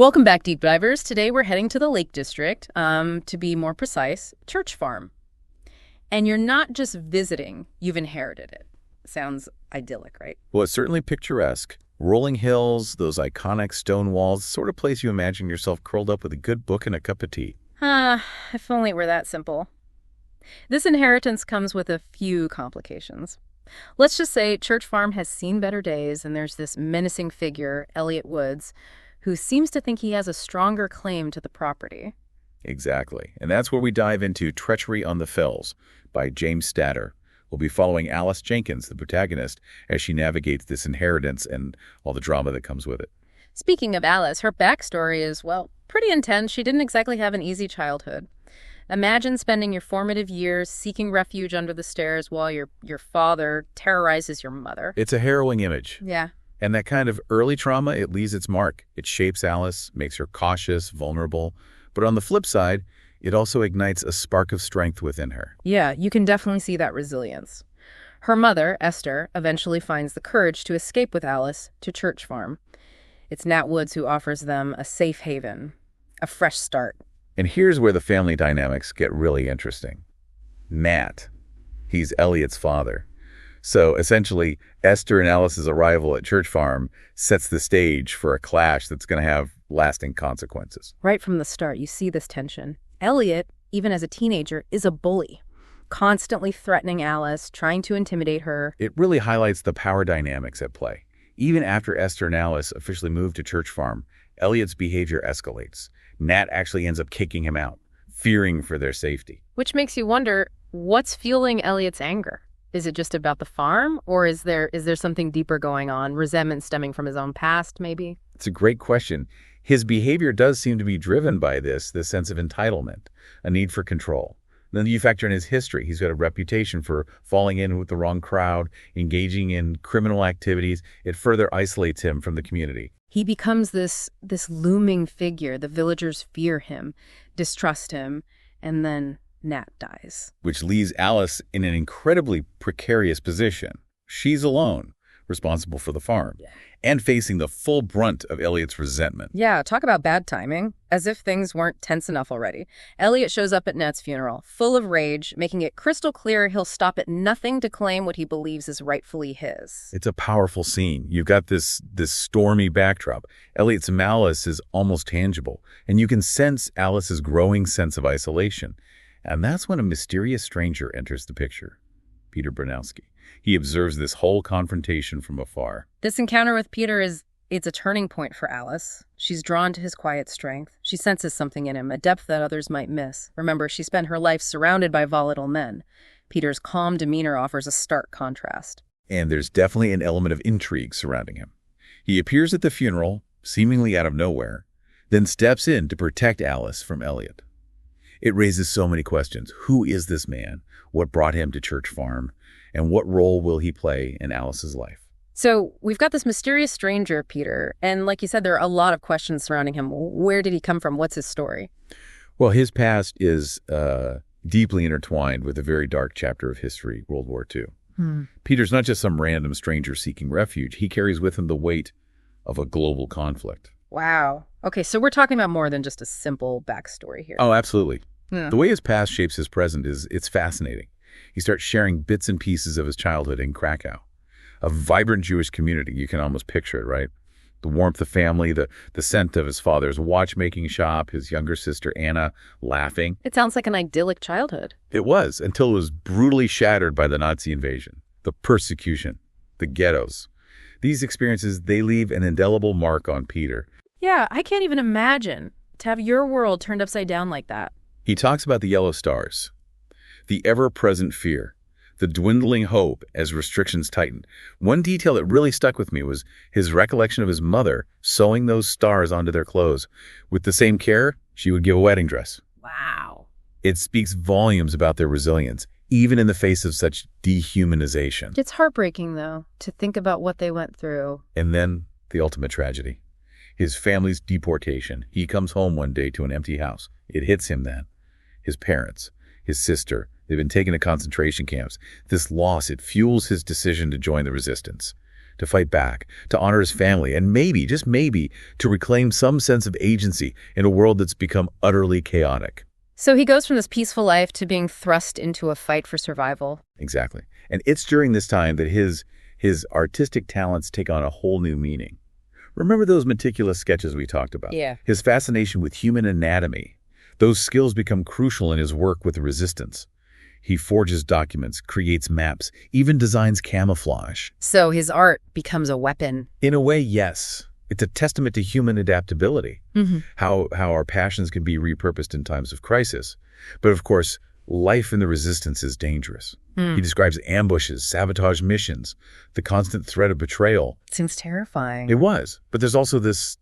Welcome back, Deep Divers. Today we're heading to the Lake District, to be more precise, Church Farm. And you're not just visiting, you've inherited it. Sounds idyllic, right? Well, it's certainly picturesque. Rolling hills, those iconic stone walls, sort of place you imagine yourself curled up with a good book and a cup of tea. If only it were that simple. This inheritance comes with a few complications. Let's just say Church Farm has seen better days, and there's this menacing figure, Elliot Woods, who seems to think he has a stronger claim to the property. Exactly. And that's where we dive into Treachery on the Fells by James Statter. We'll be following Alice Jenkins, the protagonist, as she navigates this inheritance and all the drama that comes with it. Speaking of Alice, her backstory is, well, pretty intense. She didn't exactly have an easy childhood. Imagine spending your formative years seeking refuge under the stairs while your father terrorizes your mother. It's a harrowing image. Yeah. And that kind of early trauma, it leaves its mark. It shapes Alice, makes her cautious, vulnerable. But on the flip side, it also ignites a spark of strength within her. Yeah, you can definitely see that resilience. Her mother, Esther, eventually finds the courage to escape with Alice to Church Farm. It's Nat Woods who offers them a safe haven, a fresh start. And here's where the family dynamics get really interesting. Nat, he's Elliot's father. So essentially, Esther and Alice's arrival at Church Farm sets the stage for a clash that's going to have lasting consequences. Right from the start, you see this tension. Elliot, even as a teenager, is a bully, constantly threatening Alice, trying to intimidate her. It really highlights the power dynamics at play. Even after Esther and Alice officially move to Church Farm, Elliot's behavior escalates. Nat actually ends up kicking him out, fearing for their safety. Which makes you wonder, what's fueling Elliot's anger? Is it just about the farm, or is there something deeper going on, resentment stemming from his own past, maybe? It's a great question. His behavior does seem to be driven by this sense of entitlement, a need for control. Then you factor in his history. He's got a reputation for falling in with the wrong crowd, engaging in criminal activities. It further isolates him from the community. He becomes this looming figure. The villagers fear him, distrust him, and then Nat dies. Which leaves Alice in an incredibly precarious position. She's alone, responsible for the farm, and facing the full brunt of Elliot's resentment. Yeah, talk about bad timing. As if things weren't tense enough already. Elliot shows up at Nat's funeral, full of rage, making it crystal clear he'll stop at nothing to claim what he believes is rightfully his. It's a powerful scene. You've got this stormy backdrop. Elliot's malice is almost tangible, and you can sense Alice's growing sense of isolation. And that's when a mysterious stranger enters the picture, Peter Bronowski. He observes this whole confrontation from afar. This encounter with Peter it's a turning point for Alice. She's drawn to his quiet strength. She senses something in him, a depth that others might miss. Remember, she spent her life surrounded by volatile men. Peter's calm demeanor offers a stark contrast. And there's definitely an element of intrigue surrounding him. He appears at the funeral, seemingly out of nowhere, then steps in to protect Alice from Elliot. It raises so many questions. Who is this man? What brought him to Church Farm? And what role will he play in Alice's life? So we've got this mysterious stranger, Peter, and like you said, there are a lot of questions surrounding him. Where did he come from? What's his story? Well, his past is deeply intertwined with a very dark chapter of history, World War II. Peter's not just some random stranger seeking refuge. He carries with him the weight of a global conflict. Wow. Okay, so we're talking about more than just a simple backstory here. Oh, absolutely. Yeah. The way his past shapes his present it's fascinating. He starts sharing bits and pieces of his childhood in Krakow, a vibrant Jewish community. You can almost picture it, right? The warmth of family, the scent of his father's watchmaking shop, his younger sister Anna laughing. It sounds like an idyllic childhood. It was, until it was brutally shattered by the Nazi invasion, the persecution, the ghettos. These experiences, they leave an indelible mark on Peter. Yeah, I can't even imagine to have your world turned upside down like that. He talks about the yellow stars, the ever-present fear, the dwindling hope as restrictions tightened. One detail that really stuck with me was his recollection of his mother sewing those stars onto their clothes. With the same care, she would give a wedding dress. Wow. It speaks volumes about their resilience, even in the face of such dehumanization. It's heartbreaking, though, to think about what they went through. And then the ultimate tragedy. His family's deportation. He comes home one day to an empty house. It hits him then. His parents, his sister, they've been taken to concentration camps. This loss, it fuels his decision to join the resistance, to fight back, to honor his family, and maybe, just maybe, to reclaim some sense of agency in a world that's become utterly chaotic. So he goes from this peaceful life to being thrust into a fight for survival. Exactly. And it's during this time that his artistic talents take on a whole new meaning. Remember those meticulous sketches we talked about? Yeah. His fascination with human anatomy. Those skills become crucial in his work with the resistance. He forges documents, creates maps, even designs camouflage. So his art becomes a weapon. In a way, yes. It's a testament to human adaptability, how our passions can be repurposed in times of crisis. But of course, life in the resistance is dangerous. He describes ambushes, sabotage missions, the constant threat of betrayal. Seems terrifying. It was, but there's also this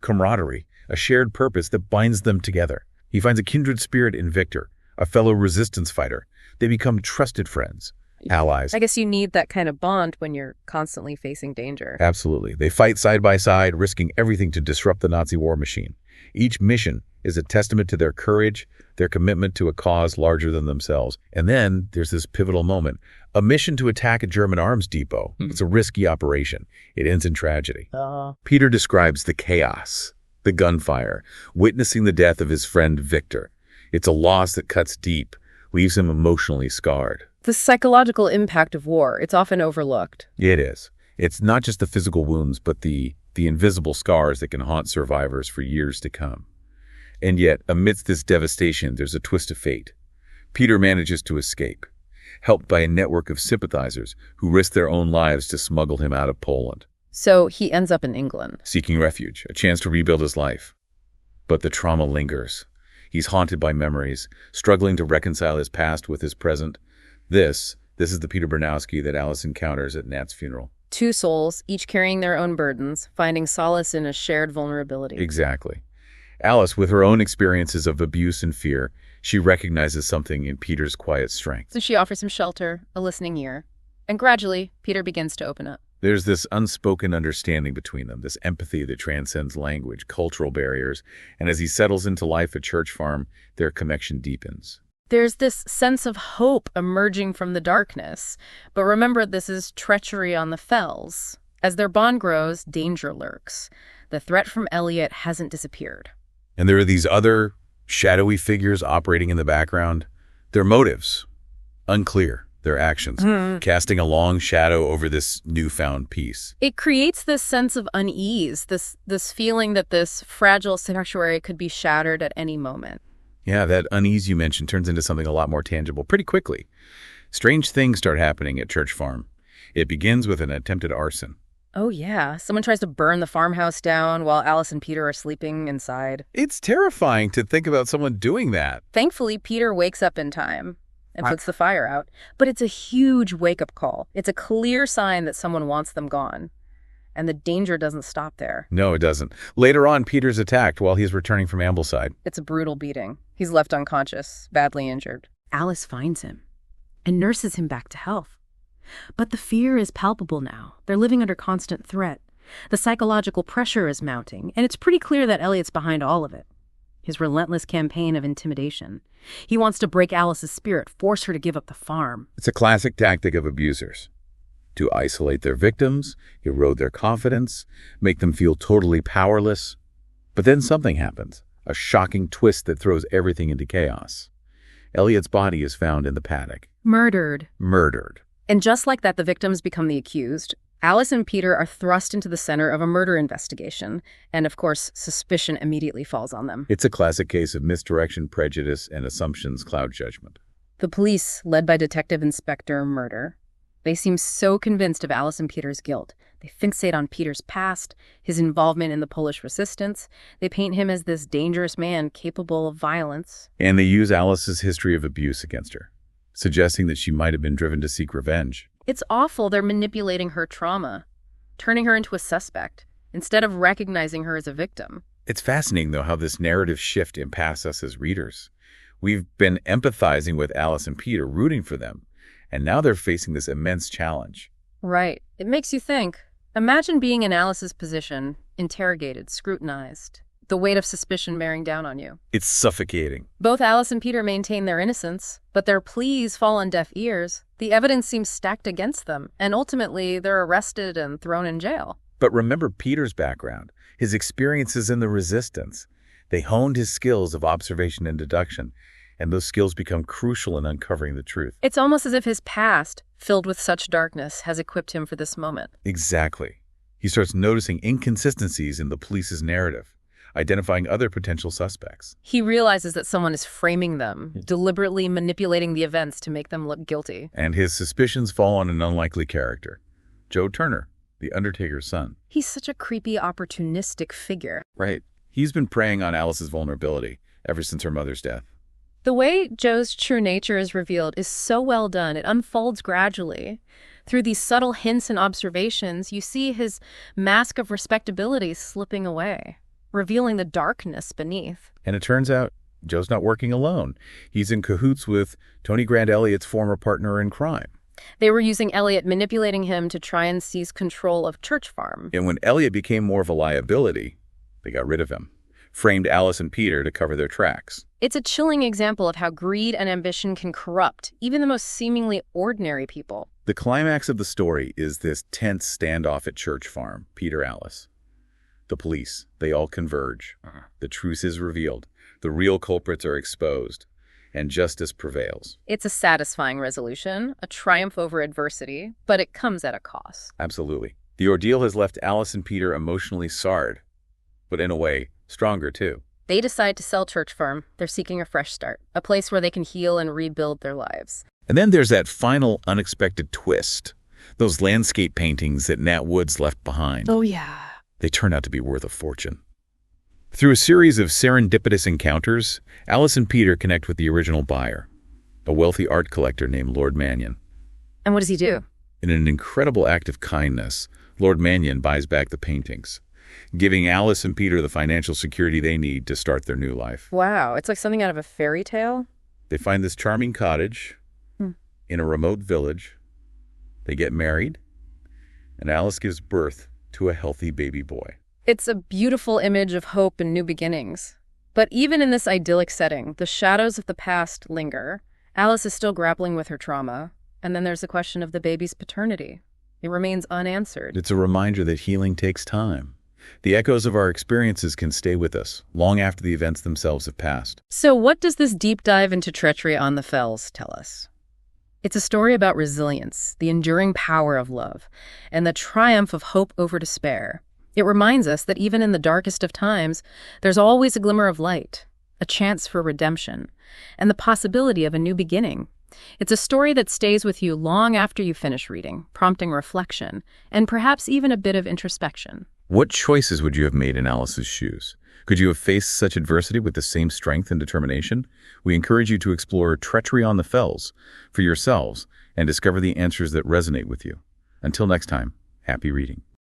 camaraderie, a shared purpose that binds them together. He finds a kindred spirit in Victor, a fellow resistance fighter. They become trusted friends, allies. I guess you need that kind of bond when you're constantly facing danger. Absolutely. They fight side by side, risking everything to disrupt the Nazi war machine. Each mission is a testament to their courage, their commitment to a cause larger than themselves. And then there's this pivotal moment, a mission to attack a German arms depot. It's a risky operation. It ends in tragedy. Peter describes the chaos, the gunfire, witnessing the death of his friend Victor. It's a loss that cuts deep, leaves him emotionally scarred. The psychological impact of war, it's often overlooked. It is. It's not just the physical wounds, but the invisible scars that can haunt survivors for years to come. And yet, amidst this devastation, there's a twist of fate. Peter manages to escape, helped by a network of sympathizers who risk their own lives to smuggle him out of Poland. So he ends up in England. Seeking refuge, a chance to rebuild his life. But the trauma lingers. He's haunted by memories, struggling to reconcile his past with his present. This is the Peter Bernowski that Alice encounters at Nat's funeral. Two souls, each carrying their own burdens, finding solace in a shared vulnerability. Exactly. Alice, with her own experiences of abuse and fear, she recognizes something in Peter's quiet strength. So she offers him shelter, a listening ear. And gradually, Peter begins to open up. There's this unspoken understanding between them, this empathy that transcends language, cultural barriers, and as he settles into life at Church Farm, their connection deepens. There's this sense of hope emerging from the darkness. But remember, this is treachery on the fells. As their bond grows, danger lurks. The threat from Elliot hasn't disappeared. And there are these other shadowy figures operating in the background. Their motives, unclear. Their actions, casting a long shadow over this newfound peace. It creates this sense of unease, this feeling that this fragile sanctuary could be shattered at any moment. Yeah, that unease you mentioned turns into something a lot more tangible pretty quickly. Strange things start happening at Church Farm. It begins with an attempted arson. Oh, yeah. Someone tries to burn the farmhouse down while Alice and Peter are sleeping inside. It's terrifying to think about someone doing that. Thankfully, Peter wakes up in time and puts the fire out. But it's a huge wake-up call. It's a clear sign that someone wants them gone. And the danger doesn't stop there. No, it doesn't. Later on, Peter's attacked while he's returning from Ambleside. It's a brutal beating. He's left unconscious, badly injured. Alice finds him and nurses him back to health. But the fear is palpable now. They're living under constant threat. The psychological pressure is mounting, and it's pretty clear that Elliot's behind all of it. His relentless campaign of intimidation. He wants to break Alice's spirit, force her to give up the farm. It's a classic tactic of abusers. To isolate their victims, erode their confidence, make them feel totally powerless. But then something happens, a shocking twist that throws everything into chaos. Elliot's body is found in the paddock. Murdered. Murdered. And just like that, the victims become the accused. Alice and Peter are thrust into the center of a murder investigation, and of course, suspicion immediately falls on them. It's a classic case of misdirection, prejudice, and assumptions cloud judgment. The police, led by Detective Inspector Murder, they seem so convinced of Alice and Peter's guilt. They fixate on Peter's past, his involvement in the Polish resistance. They paint him as this dangerous man capable of violence. And they use Alice's history of abuse against her, suggesting that she might have been driven to seek revenge. It's awful. They're manipulating her trauma, turning her into a suspect, instead of recognizing her as a victim. It's fascinating, though, how this narrative shift impacts us as readers. We've been empathizing with Alice and Peter, rooting for them, and now they're facing this immense challenge. Right. It makes you think. Imagine being in Alice's position, interrogated, scrutinized. the weight of suspicion bearing down on you. It's suffocating. Both Alice and Peter maintain their innocence, but their pleas fall on deaf ears. The evidence seems stacked against them, and ultimately they're arrested and thrown in jail. But remember Peter's background, his experiences in the resistance. They honed his skills of observation and deduction, and those skills become crucial in uncovering the truth. It's almost as if his past, filled with such darkness, has equipped him for this moment. Exactly. He starts noticing inconsistencies in the police's narrative, identifying other potential suspects. He realizes that someone is framing them, deliberately manipulating the events to make them look guilty. And his suspicions fall on an unlikely character, Joe Turner, the Undertaker's son. He's such a creepy, opportunistic figure. Right. He's been preying on Alice's vulnerability ever since her mother's death. The way Joe's true nature is revealed is so well done. It unfolds gradually. Through these subtle hints and observations, you see his mask of respectability slipping away, revealing the darkness beneath. And it turns out Joe's not working alone. He's in cahoots with Tony Grant Elliott's former partner in crime. They were using Elliott, manipulating him to try and seize control of Church Farm. And when Elliott became more of a liability, they got rid of him, framed Alice and Peter to cover their tracks. It's a chilling example of how greed and ambition can corrupt even the most seemingly ordinary people. The climax of the story is this tense standoff at Church Farm, Peter, Alice. The police, they all converge. The truth is revealed. The real culprits are exposed. And justice prevails. It's a satisfying resolution, a triumph over adversity, but it comes at a cost. Absolutely. The ordeal has left Alice and Peter emotionally scarred, but in a way, stronger too. They decide to sell Church Farm. They're seeking a fresh start, a place where they can heal and rebuild their lives. And then there's that final unexpected twist. Those landscape paintings that Nat Woods left behind. Oh, yeah. They turn out to be worth a fortune. Through a series of serendipitous encounters, Alice and Peter connect with the original buyer, a wealthy art collector named Lord Mannion. And what does he do? In an incredible act of kindness, Lord Mannion buys back the paintings, giving Alice and Peter the financial security they need to start their new life. Wow, it's like something out of a fairy tale. They find this charming cottage in a remote village. They get married, and Alice gives birth to a healthy baby boy. It's a beautiful image of hope and new beginnings. But even in this idyllic setting, the shadows of the past linger. Alice is still grappling with her trauma. And then there's the question of the baby's paternity. It remains unanswered. It's a reminder that healing takes time. The echoes of our experiences can stay with us long after the events themselves have passed. So what does this deep dive into Treachery on the Fells tell us? It's a story about resilience, the enduring power of love, and the triumph of hope over despair. It reminds us that even in the darkest of times, there's always a glimmer of light, a chance for redemption, and the possibility of a new beginning. It's a story that stays with you long after you finish reading, prompting reflection, and perhaps even a bit of introspection. What choices would you have made in Alice's shoes? Could you have faced such adversity with the same strength and determination? We encourage you to explore Treachery on the Fells for yourselves and discover the answers that resonate with you. Until next time, happy reading.